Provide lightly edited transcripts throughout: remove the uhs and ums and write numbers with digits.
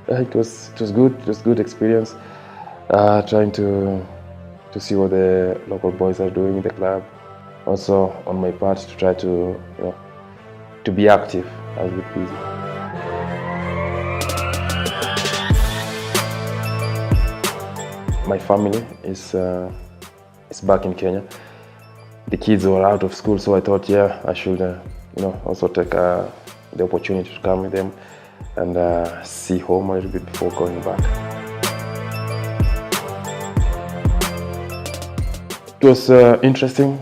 It was good. It was good experience. Trying to see what the local boys are doing in the club. Also on my part to try to to be active. I was a bit busy. My family is back in Kenya. The kids were out of school, so I thought, yeah, I should also take the opportunity to come with them and see home a little bit before going back. It was interesting,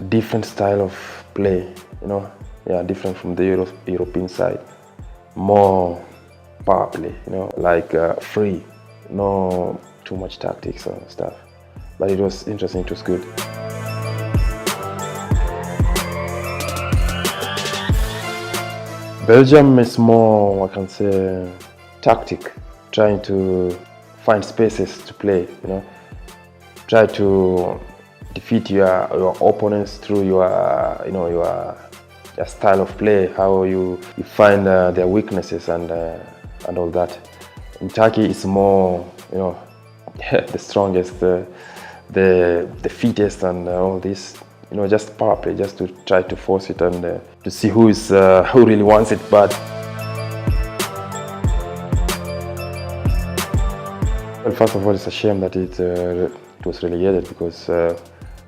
different style of play, different from the European side, more power play, like free, no too much tactics and stuff. But it was interesting, it was good. Belgium is more, I can say, tactic, trying to find spaces to play, try to defeat your opponents through your style of play, how you find their weaknesses and all that. In Turkey, it's more, the strongest, the fittest, and all this. Just power play, just to try to force it and to see who really wants it bad. Well, first of all, it's a shame that it was relegated because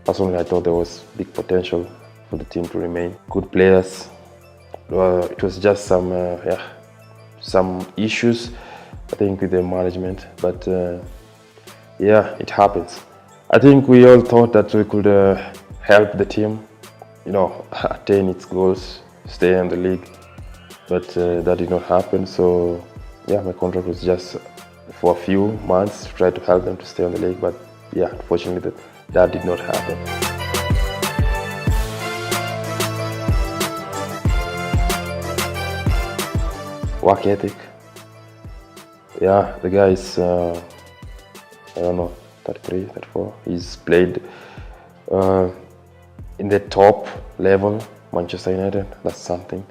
personally I thought there was big potential for the team to remain. Good players. It was just some issues, I think, with the management, but it happens. I think we all thought that we could help the team, attain its goals, stay in the league, but that did not happen. So my contract was just for a few months to try to help them to stay in the league, but unfortunately that did not happen. Work ethic. The guy is, I don't know, 33, 34. He's played in the top level, Manchester United. That's something.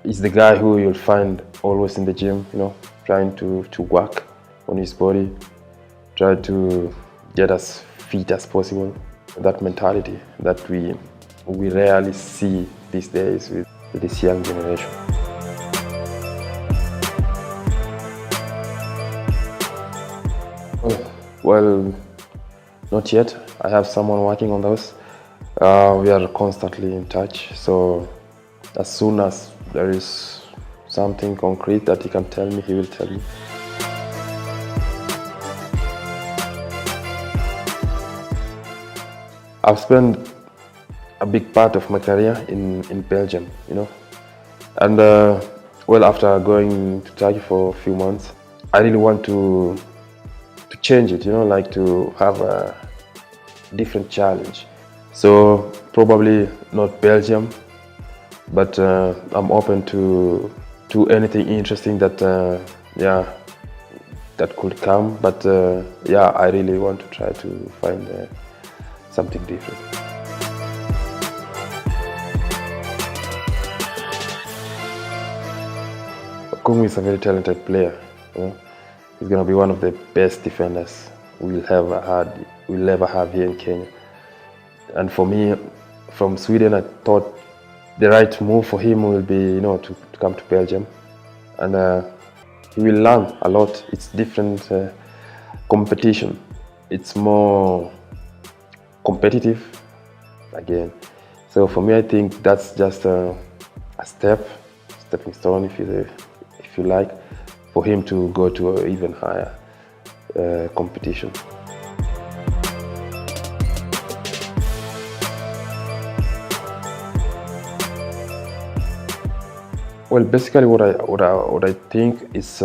He's the guy who you'll find always in the gym, trying to work on his body, try to get as fit as possible. That mentality that we rarely see these days with this young generation. Well, not yet. I have someone working on those. We are constantly in touch, so as soon as there is something concrete that he can tell me, he will tell me. I've spent a big part of my career in Belgium, and after going to Turkey for a few months, I really want to change it, like to have a different challenge. So probably not Belgium, but I'm open to anything interesting that that could come. But I really want to try to find something different. Kungu is a very talented player. He's going to be one of the best defenders we'll ever have here in Kenya. And for me, from Sweden, I thought the right move for him will be, to come to Belgium, and he will learn a lot. It's different competition. It's more competitive again. So for me, I think that's just a stepping stone, if you like, for him to go to an even higher competition. Well, basically, what I think is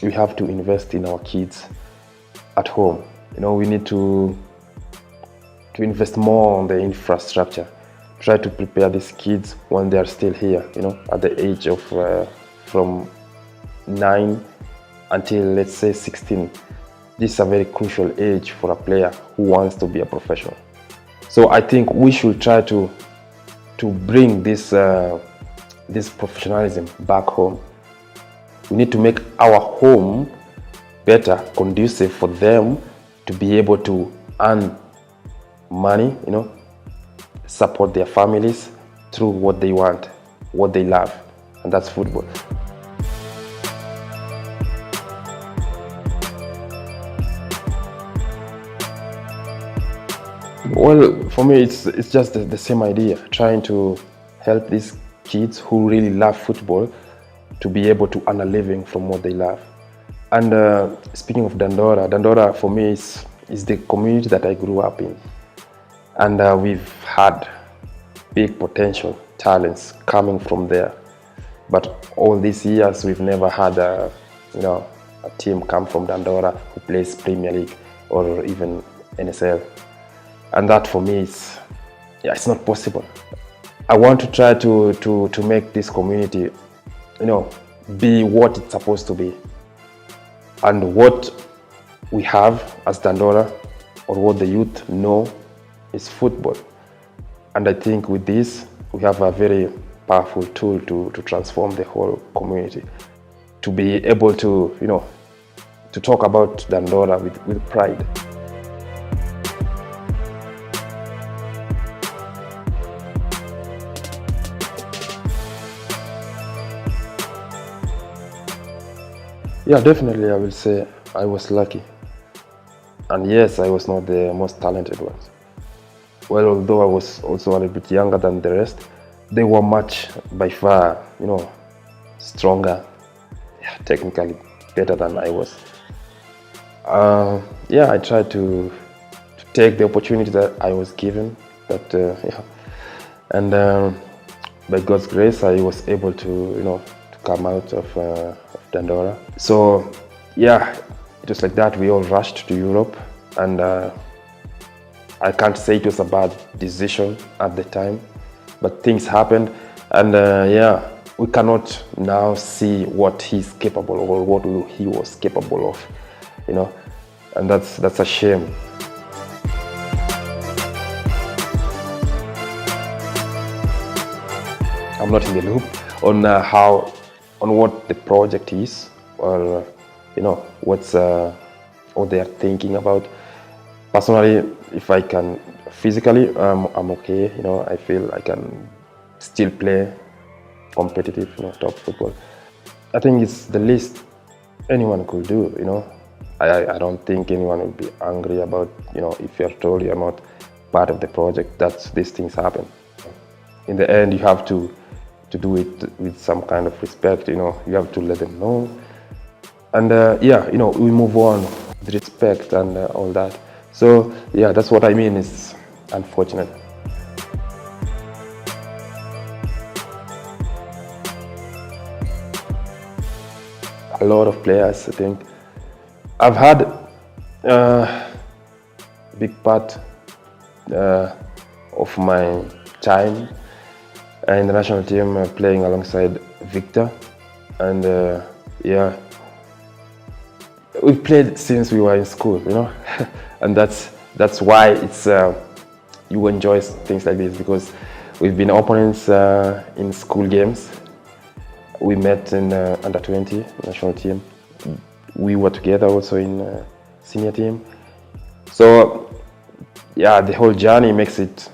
we have to invest in our kids at home. We need to invest more on the infrastructure. Try to prepare these kids when they are still here. At the age of from 9 until, let's say, 16. This is a very crucial age for a player who wants to be a professional. So I think we should try to bring this professionalism back home. We need to make our home better, conducive for them to be able to earn money, support their families through what they want, what they love, and that's football. Well, for me, it's just the same idea, trying to help these kids who really love football to be able to earn a living from what they love. And speaking of Dandora for me is the community that I grew up in. And we've had big potential talents coming from there. But all these years, we've never had a team come from Dandora who plays Premier League or even NSL. And that for me it's not possible. I want to try to make this community, be what it's supposed to be. And what we have as Dandora, or what the youth know, is football. And I think with this, we have a very powerful tool to transform the whole community. To be able to, to talk about Dandora with pride. Yeah, definitely I will say I was lucky. And yes, I was not the most talented one. Well, although I was also a little bit younger than the rest, they were much, by far, stronger, technically better than I was. I tried to take the opportunity that I was given, and by God's grace, I was able to come out of Dandora. So it was like that. We all rushed to Europe, and I can't say it was a bad decision at the time, but things happened, and we cannot now see what he's capable of or what he was capable of, and that's a shame. I'm not in the loop on what the project is, or what they are thinking about. Personally, if I can physically, I'm okay. I feel I can still play competitive, top football. I think it's the least anyone could do. I don't think anyone will be angry about if you're told you're not part of the project. These things happen. In the end, you have to do it with some kind of respect. You have to let them know, and we move on with respect and all that. So that's what I mean. It's unfortunate. A lot of players, I think. I've had a big part of my time in the national team playing alongside Victor, and we've played since we were in school, and that's why it's you enjoy things like this, because we've been opponents in school games. We met in under 20 national team. We were together also in senior team. So the whole journey makes it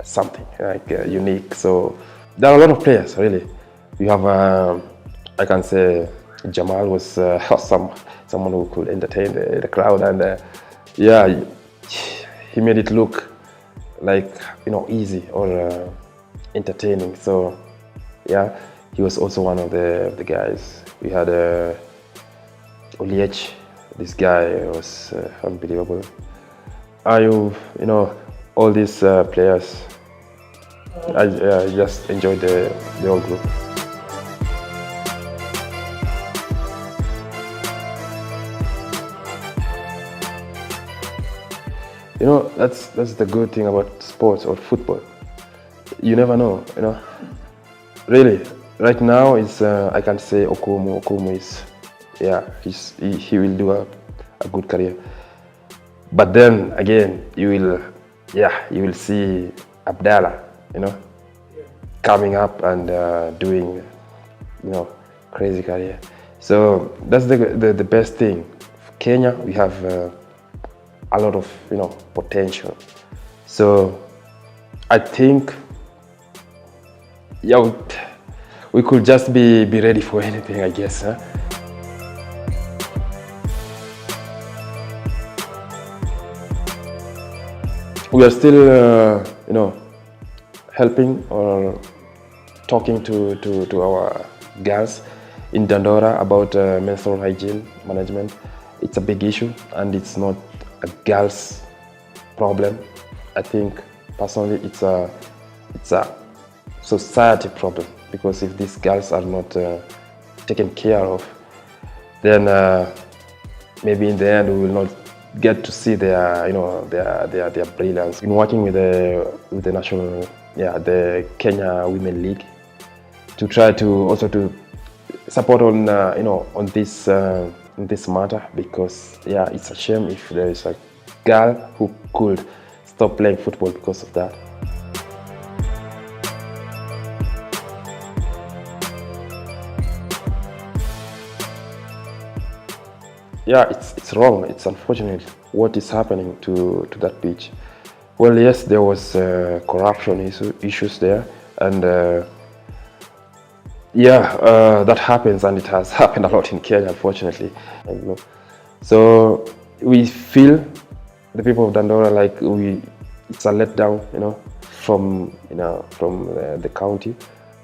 something like unique. So there are a lot of players, really. We have I can say Jamal was someone who could entertain the crowd, and he made it look like easy or entertaining. So he was also one of the guys. We had Oliech. This guy was unbelievable. All these players, I just enjoyed the whole group. That's the good thing about sports or football. You never know, Really, right now I can say Okumu. Okumu is, he will do a good career. But then again, you will see Abdallah, coming up and doing, crazy career. So that's the best thing. For Kenya, we have a lot of potential. So I think we could just be ready for anything, I guess. Huh? We are still, helping or talking to our girls in Dandora about menstrual hygiene management. It's a big issue, and it's not a girls' problem. I think personally, it's a society problem, because if these girls are not taken care of, then maybe in the end we will not get to see their brilliance. Been working with the national, the Kenya Women League, to try to also to support on on this in this matter, because it's a shame if there is a girl who could stop playing football because of that. Yeah, it's wrong. It's unfortunate what is happening to that beach. Well, yes, there was corruption issues there, and that happens, and it has happened a lot in Kenya, unfortunately. So we feel, the people of Dandora, like it's a letdown, from the county.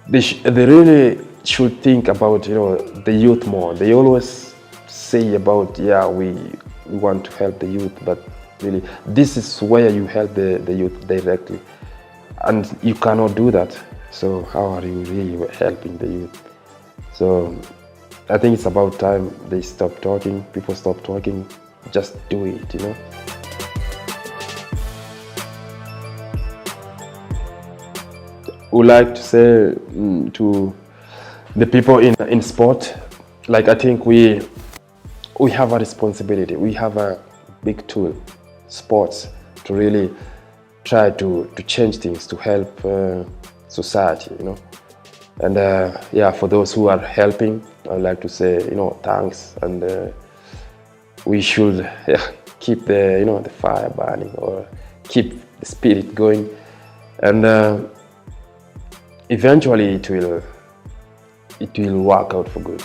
They really should think about the youth more. They always say about we want to help the youth, but really this is where you help the youth directly, and you cannot do that. So how are you really helping the youth? So I think it's about time they stop talking, people stop talking, just do it. Would like to say to the people in sport, like, I think we have a responsibility. We have a big tool, sports, to really try to change things, to help society, And for those who are helping, I'd like to say, thanks, and we should keep the fire burning, or keep the spirit going, and eventually it will work out for good.